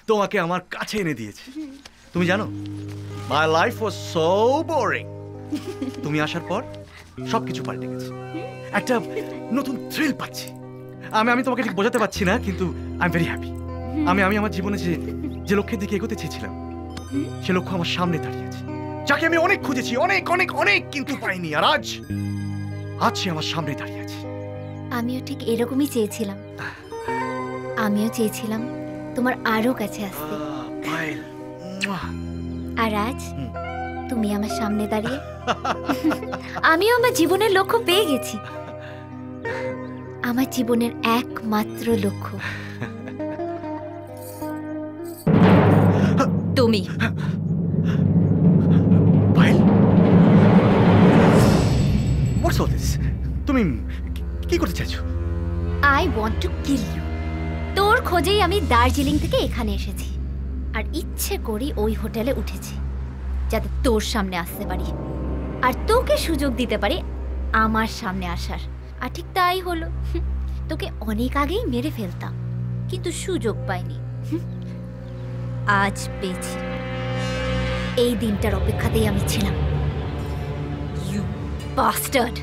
তোমাকে আমার কাছে এনে দিয়েছে। তুমি জানো, my life was so boring. তুমি আসার পর সবকিছু পাল্টে গেছে। একটা নতুন থ্রিল পাচ্ছি। আমি তোমাকে ঠিক বোঝাতে পারছি না, কিন্তু আই এম ভেরি হ্যাপি। আমি আমার জীবনে যে লক্ষ্যের দিকে এগোতে চেয়েছিলাম, সে লক্ষ্য আমার সামনে দাঁড়িয়ে আছে, যাকে আমি অনেক খুঁজেছি, অনেক অনেক অনেক, কিন্তু পাইনি। আর আজ সে আমার সামনে দাঁড়িয়ে আছে। আমিও ঠিক এরকমই চেয়েছিলাম। আমিও চেয়েছিলাম তোমার আরো কাছে আসতে। আর আজ তুমি আমার সামনে দাঁড়িয়ে, আমিও আমার জীবনের লক্ষ্য পেয়ে গেছি। আমার জীবনের একমাত্র লক্ষ্য তুমি। তুমি কি করতে চাইছো? I want to kill you. তোর খোঁজেই আমি দার্জিলিং থেকে এখানে এসেছি, আর ইচ্ছে করি ওই হোটেলে উঠেছি যাতে তোর সামনে আসতে পারি আর তোকে সুযোগ দিতে পারি আমার সামনে আসার। আর ঠিক তাই হলো। তোকে অনেক আগেই মেরে ফেলতাম, কিন্তু সুযোগ পাইনি। আজ পেয়েছি। এই দিনটার অপেক্ষাতেই আমি ছিলাম। You bastard.